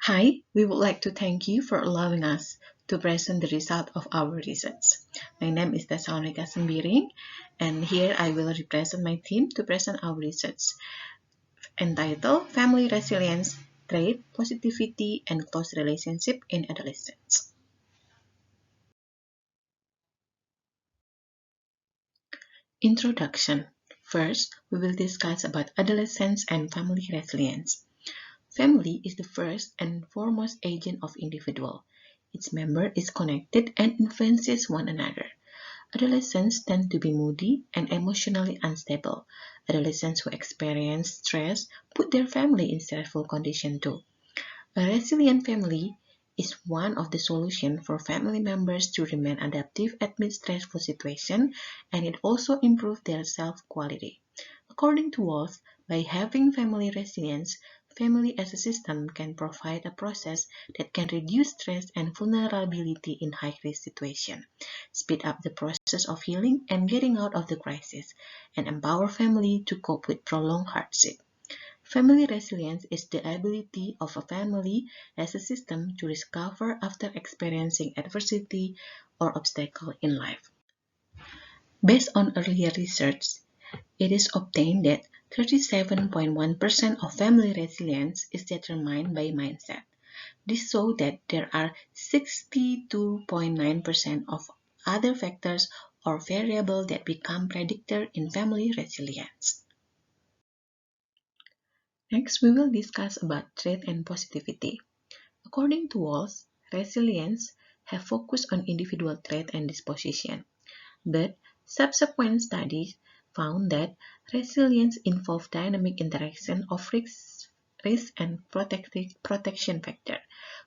Hi, we would like to thank you for allowing us to present the result of our research. My name is Tessalonika Sembiring, and here I will represent my team to present our research entitled Family Resilience, Trait, Positivity, and Close Relationship in Adolescents. Introduction. First, we will discuss about adolescence and family resilience. Family is the first and foremost agent of individual. Its member is connected and influences one another. Adolescents tend to be moody and emotionally unstable. Adolescents who experience stress put their family in stressful condition too. A resilient family is one of the solutions for family members to remain adaptive amid stressful situations, and it also improves their self-quality. According to Walls, by having family resilience, family as a system can provide a process that can reduce stress and vulnerability in high-risk situations, speed up the process of healing and getting out of the crisis, and empower family to cope with prolonged hardship. Family resilience is the ability of a family as a system to recover after experiencing adversity or obstacle in life. Based on earlier research, it is obtained that 37.1% of family resilience is determined by mindset. This shows that there are 62.9% of other factors or variables that become predictor in family resilience. Next, we will discuss about trait and positivity. According to Walls, resilience have focused on individual trait and disposition, but subsequent studies found that resilience involves dynamic interaction of risk and protection factor,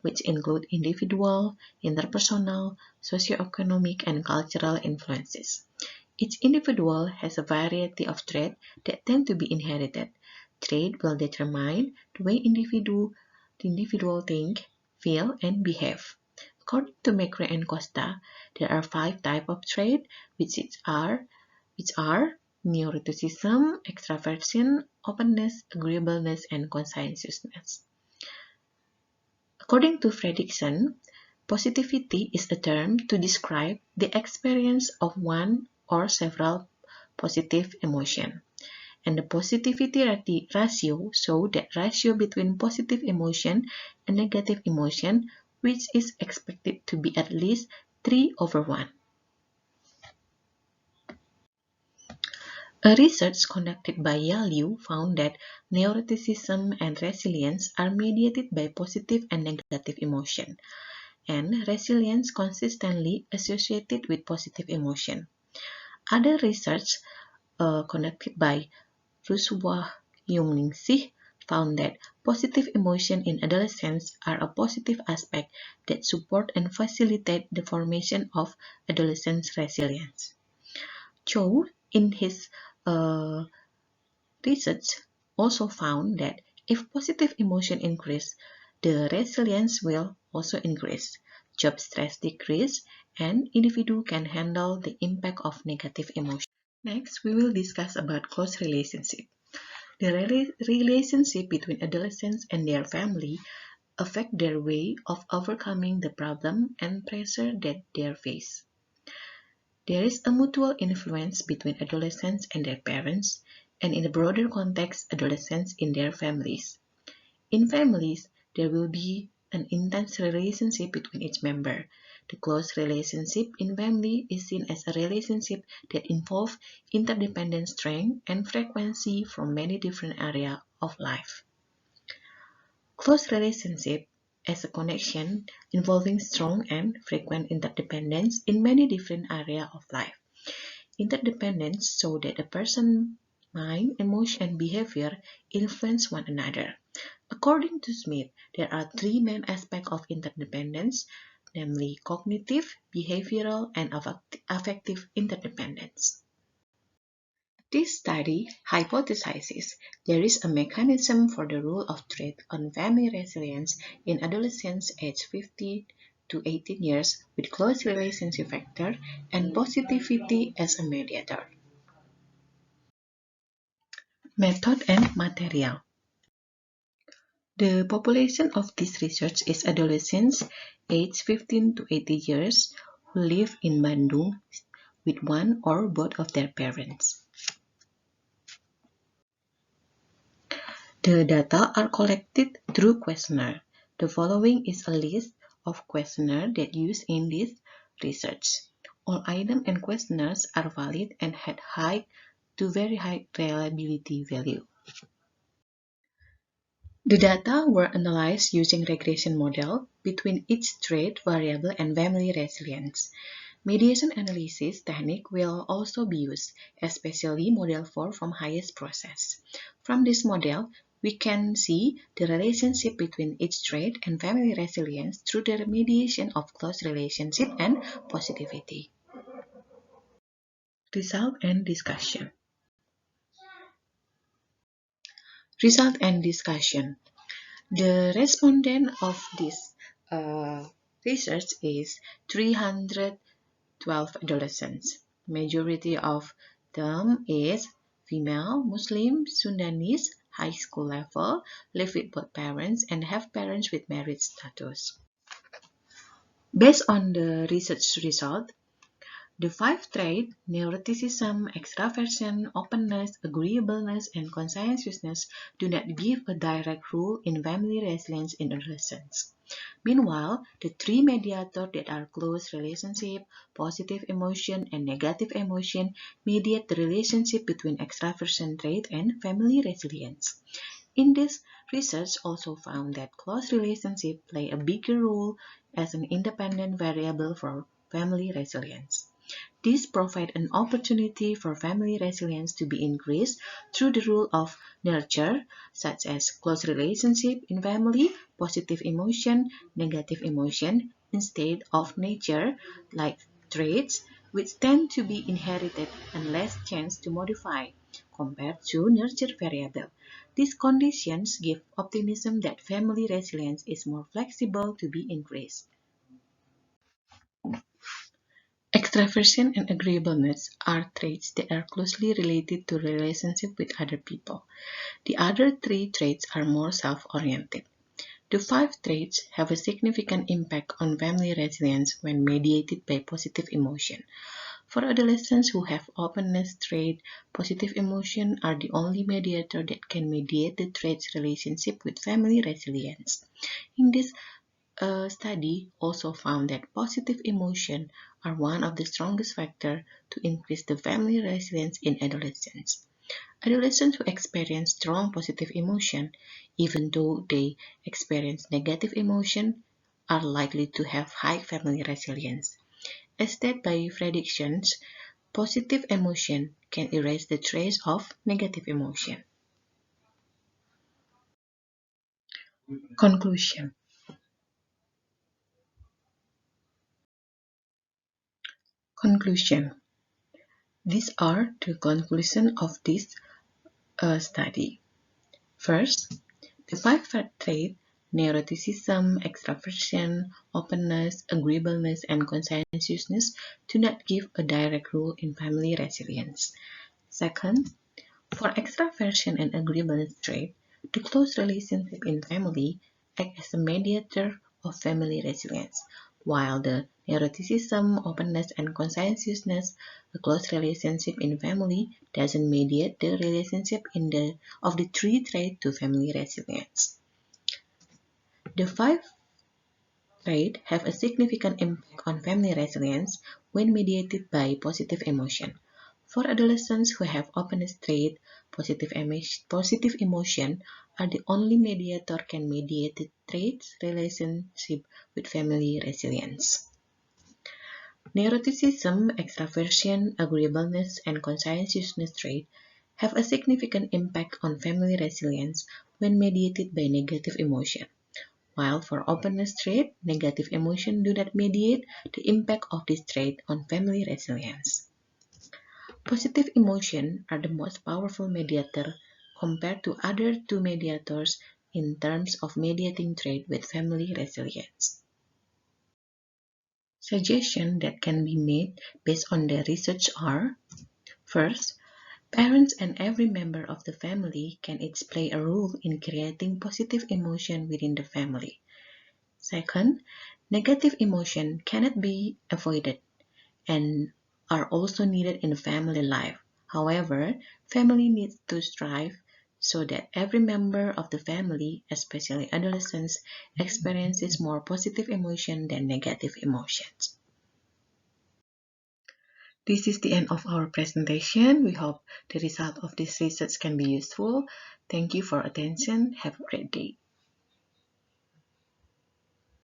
which include individual, interpersonal, socioeconomic, and cultural influences. Each individual has a variety of traits that tend to be inherited. Trait will determine the way the individual think, feel, and behave. According to McRae and Costa, there are 5 types of trait, which are neuroticism, extraversion, openness, agreeableness, and conscientiousness. According to Fredrickson, positivity is a term to describe the experience of one or several positive emotions. And the positivity ratio shows that ratio between positive emotion and negative emotion, which is expected to be at least 3/1. A research conducted by Yale found that neuroticism and resilience are mediated by positive and negative emotion, and resilience consistently associated with positive emotion. Other research conducted by Ruswa Yungningsih found that positive emotion in adolescents are a positive aspect that support and facilitate the formation of adolescent resilience. Chow, in his uh, research, also found that if positive emotion increase, the resilience will also increase. Job stress decrease, and individual can handle the impact of negative emotion. Next, we will discuss about close relationship. The relationship between adolescents and their family affect their way of overcoming the problem and pressure that they face. There is a mutual influence between adolescents and their parents, and in a broader context, adolescents in their families. In families, there will be an intense relationship between each member. The close relationship in family is seen as a relationship that involves interdependent strength and frequency from many different areas of life. Close relationship as a connection involving strong and frequent interdependence in many different areas of life. Interdependence so that a person's mind, emotion, and behavior influence one another. According to Smith, there are 3 main aspects of interdependence, namely cognitive, behavioral, and affective interdependence. This study hypothesizes there is a mechanism for the role of trait on family resilience in adolescents aged 15 to 18 years with close relationship factor and positivity as a mediator. Method and material. The population of this research is adolescents aged 15 to 80 years who live in Bandung with one or both of their parents. The data are collected through questionnaire. The following is a list of questionnaires that used in this research. All items and questionnaires are valid and had high to very high reliability value. The data were analyzed using regression model between each trait variable and family resilience. Mediation analysis technique will also be used, especially model 4 from highest process. From this model, we can see the relationship between each trait and family resilience through the mediation of close relationship and positivity. Result and discussion. Result and discussion. The respondent of this research is 312 adolescents. Majority of them is female, Muslim, Sundanese, high school level, live with both parents, and have parents with married status. Based on the research result, the 5 traits, neuroticism, extraversion, openness, agreeableness, and conscientiousness, do not give a direct rule in family resilience in adolescents. Meanwhile, the 3 mediators that are close relationship, positive emotion, and negative emotion mediate the relationship between extraversion trait and family resilience. In this, research also found that close relationships play a bigger role as an independent variable for family resilience. This provides an opportunity for family resilience to be increased through the rule of nurture, such as close relationship in family, positive emotion, negative emotion, instead of nature, like traits, which tend to be inherited and less chance to modify, compared to nurture variable. These conditions give optimism that family resilience is more flexible to be increased. Extraversion and agreeableness are traits that are closely related to relationship with other people. The other 3 traits are more self-oriented. The 5 traits have a significant impact on family resilience when mediated by positive emotion. For adolescents who have openness trait, positive emotion are the only mediator that can mediate the trait's relationship with family resilience. In this a study also found that positive emotions are one of the strongest factors to increase the family resilience in adolescents. Adolescents who experience strong positive emotion, even though they experience negative emotion, are likely to have high family resilience. As stated by predictions, positive emotion can erase the trace of negative emotion. Conclusion. Conclusion. These are the conclusion of this study. First, the 5 traits, neuroticism, extraversion, openness, agreeableness, and conscientiousness do not give a direct rule in family resilience. Second, for extraversion and agreeableness trait, the close relationship in family act as a mediator of family resilience, while the neuroticism, openness, and conscientiousness, a close relationship in family, doesn't mediate the relationship of the 3 traits to family resilience. The 5 traits have a significant impact on family resilience when mediated by positive emotion. For adolescents who have openness trait, positive emotion are the only mediator can mediate the trait's relationship with family resilience. Neuroticism, extraversion, agreeableness, and conscientiousness trait have a significant impact on family resilience when mediated by negative emotion. While for openness trait, negative emotion do not mediate the impact of this trait on family resilience. Positive emotion are the most powerful mediator compared to other 2 mediators in terms of mediating trait with family resilience. Suggestions that can be made based on the research are: first, Parents and every member of the family can each play a role in creating positive emotion within the family. Second, negative emotion cannot be avoided and are also needed in family life. However, family needs to strive so that every member of the family, especially adolescents, experiences more positive emotion than negative emotions. This is the end of our presentation. We hope the result of this research can be useful. Thank you for attention. Have a great day.